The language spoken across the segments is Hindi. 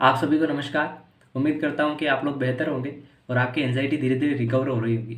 आप सभी को नमस्कार। उम्मीद करता हूँ कि आप लोग बेहतर होंगे और आपकी एंजाइटी धीरे धीरे रिकवर हो रही होगी।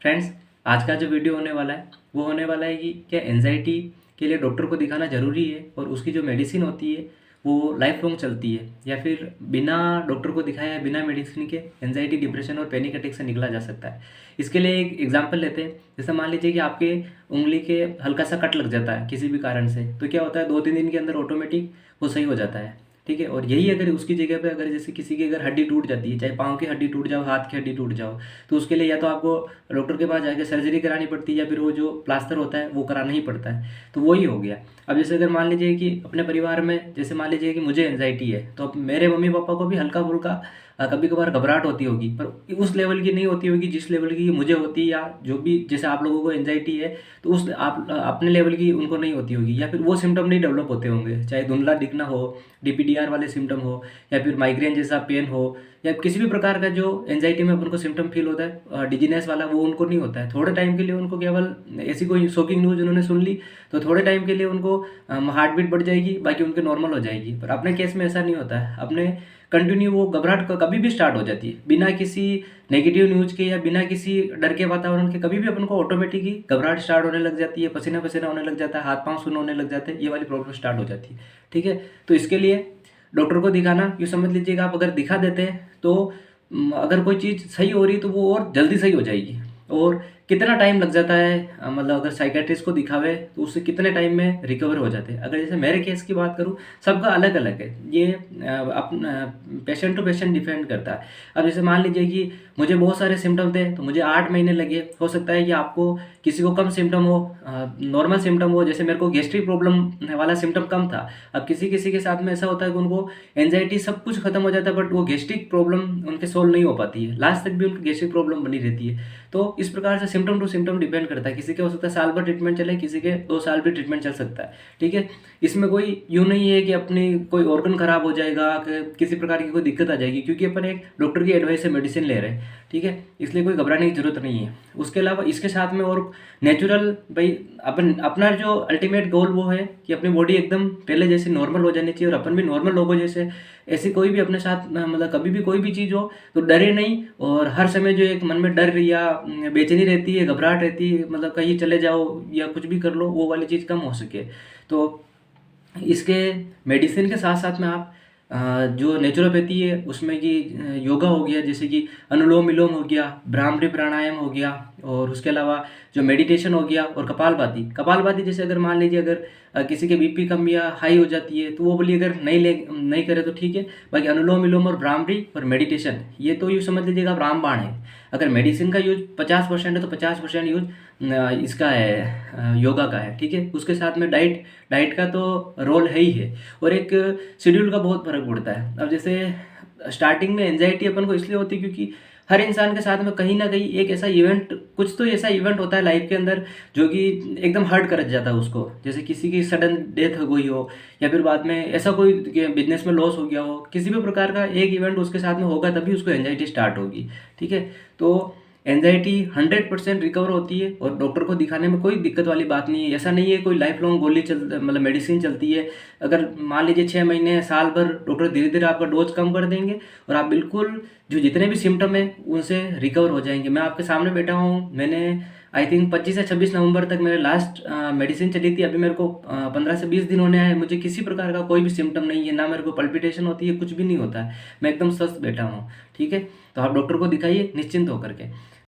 फ्रेंड्स, आज का जो वीडियो होने वाला है वो होने वाला है कि क्या एंजाइटी के लिए डॉक्टर को दिखाना ज़रूरी है और उसकी जो मेडिसिन होती है वो लाइफ लॉन्ग चलती है, या फिर बिना डॉक्टर को दिखाए या बिना मेडिसिन के एंजाइटी, डिप्रेशन और पैनिक अटैक से निकला जा सकता है। इसके लिए एक एग्जांपल लेते हैं। जैसे मान लीजिए कि आपके उंगली के हल्का सा कट लग जाता है किसी भी कारण से, तो क्या होता है 2-3 दिन के अंदर ऑटोमेटिक वो सही हो जाता है। ठीक है, और यही अगर उसकी जगह पे अगर जैसे किसी की अगर हड्डी टूट जाती है, चाहे पाँव की हड्डी टूट जाओ, हाथ की हड्डी टूट जाओ, तो उसके लिए या तो आपको डॉक्टर के पास जाके सर्जरी करानी पड़ती है या फिर वो जो प्लास्टर होता है वो कराना ही पड़ता है। तो वही हो गया। अब जैसे अगर मान लीजिए कि अपने परिवार में जैसे मान लीजिए कि मुझे एंजाइटी है, तो अब मेरे मम्मी पापा को भी हल्का फुल्का कभी कभार घबराहट होती होगी, पर उस लेवल की नहीं होती होगी जिस लेवल की मुझे होती है, या जो भी जैसे आप लोगों को एंजाइटी है तो उस आप अपने लेवल की उनको नहीं होती होगी, या फिर वो सिम्टम नहीं डेवलप होते होंगे, चाहे धुंधला दिखना हो, डीपीडीआर वाले सिम्टम हो, या फिर माइग्रेन जैसा पेन हो, या किसी भी प्रकार का जो एंजाइटी में अपन को सिम्टम फील होता है डिजीनेस वाला, वो उनको नहीं होता है। थोड़े टाइम के लिए उनको केवल ऐसी कोई शॉकिंग न्यूज़ उन्होंने सुन ली तो थोड़े टाइम के लिए उनको हार्ट बीट बढ़ जाएगी, बाकी उनके नॉर्मल हो जाएगी। पर अपने केस में ऐसा नहीं होता है। अपने कंटिन्यू वो घबराहट कभी भी स्टार्ट हो जाती है बिना किसी नेगेटिव न्यूज़ के या बिना किसी डर के वातावरण के। कभी भी अपन को ऑटोमेटिकली घबराहट स्टार्ट होने लग जाती है, पसीना पसीना होने लग जाता है, हाथ पांव सुन्न होने लग जाते हैं, ये वाली प्रॉब्लम स्टार्ट हो जाती है। ठीक है, तो इसके लिए डॉक्टर को दिखाना, यूँ समझ लीजिएगा आप अगर दिखा देते हैं तो अगर कोई चीज़ सही हो रही है तो वो और जल्दी सही हो जाएगी। और कितना टाइम लग जाता है, मतलब अगर साइकेट्रिस्ट को दिखावे तो उससे कितने टाइम में रिकवर हो जाते हैं। अगर जैसे मेरे केस की बात करूँ, सबका अलग अलग है ये, पेशेंट टू पेशेंट डिपेंड करता है। अब जैसे मान लीजिए कि मुझे बहुत सारे सिम्टम थे तो मुझे 8 महीने लगे। हो सकता है कि आपको किसी को कम सिम्टम हो, नॉर्मल सिम्टम हो। जैसे मेरे को गैस्ट्रिक प्रॉब्लम वाला सिम्टम कम था। अब किसी किसी के साथ में ऐसा होता है कि उनको एंजाइटी सब कुछ खत्म हो जाता है, बट वो गैस्ट्रिक प्रॉब्लम उनके सोल्व नहीं हो पाती है, लास्ट तक भी उनकी गैस्ट्रिक प्रॉब्लम बनी रहती है। तो इस प्रकार से सिम्टम टू सिम्टम डिपेंड करता है। किसी के हो सकता है साल भर ट्रीटमेंट चले, किसी के 2 साल भी ट्रीटमेंट चल सकता है। ठीक है, इसमें कोई यूँ नहीं है कि अपनी कोई ऑर्गन खराब हो जाएगा, किसी प्रकार की कोई दिक्कत आ जाएगी, क्योंकि अपन एक डॉक्टर की एडवाइस से मेडिसिन ले रहे हैं। ठीक है, इसलिए कोई घबराने की जरूरत नहीं है। उसके अलावा इसके साथ में और नेचुरल भाई अपन अपना जो अल्टीमेट गोल वो है कि अपनी बॉडी एकदम पहले जैसे नॉर्मल हो जानी चाहिए और अपन भी नॉर्मल लोगों जैसे। ऐसी कोई भी अपने साथ मतलब कभी भी कोई भी चीज़ हो तो डरे नहीं, और हर समय जो एक मन में डर या बेचैनी रहती है, घबराहट रहती है, मतलब कहीं चले जाओ या कुछ भी कर लो, वो वाली चीज़ कम हो सके। तो इसके मेडिसिन के साथ साथ में आप जो नेचुरोपैथी है उसमें कि योगा हो गया, जैसे कि अनुलोम विलोम हो गया, भ्रामरी प्राणायाम हो गया, और उसके अलावा जो मेडिटेशन हो गया, और कपालभाति जैसे अगर मान लीजिए अगर किसी के बीपी कम या हाई हो जाती है तो वो बोलिए अगर नहीं करे तो ठीक है। बाकी अनुलोम विलोम और भ्रामरी और मेडिटेशन, ये तो यूँ समझ लीजिएगा आप रामबाण है। अगर मेडिसिन का यूज 50% है तो 50% यूज इसका है, योगा का है। ठीक है, उसके साथ में डाइट का तो रोल है ही है, और एक शेड्यूल का बहुत फर्क पड़ता है। अब जैसे स्टार्टिंग में एंजाइटी अपन को इसलिए होती है क्योंकि हर इंसान के साथ में कहीं ना कहीं एक ऐसा इवेंट, कुछ तो ऐसा इवेंट होता है लाइफ के अंदर जो कि एकदम हर्ट कर जाता है उसको। जैसे किसी की सडन डेथ हो गई हो, या फिर बाद में ऐसा कोई बिजनेस में लॉस हो गया हो, किसी भी प्रकार का एक इवेंट उसके साथ में होगा तभी उसको एंजाइटी स्टार्ट होगी। ठीक है, तो एंजाइटी 100% रिकवर होती है और डॉक्टर को दिखाने में कोई दिक्कत वाली बात नहीं है। ऐसा नहीं है कोई लाइफ लॉन्ग गोली मतलब मेडिसिन चलती है। अगर मान लीजिए 6 महीने साल भर डॉक्टर धीरे धीरे आपका डोज कम कर देंगे और आप बिल्कुल जो जितने भी सिम्टम है उनसे रिकवर हो जाएंगे। मैं आपके सामने बैठा हूँ, मैंने आई थिंक 25 से 26 नवंबर तक मेरे लास्ट मेडिसिन चली थी। अभी मेरे को 15 से 20 दिन होने आए, मुझे किसी प्रकार का कोई भी सिम्टम नहीं है, ना मेरे को पल्पिटेशन होती है, कुछ भी नहीं होता है। मैं एकदम स्वस्थ बैठा हूँ। ठीक है, तो आप डॉक्टर को दिखाइए निश्चिंत होकर के।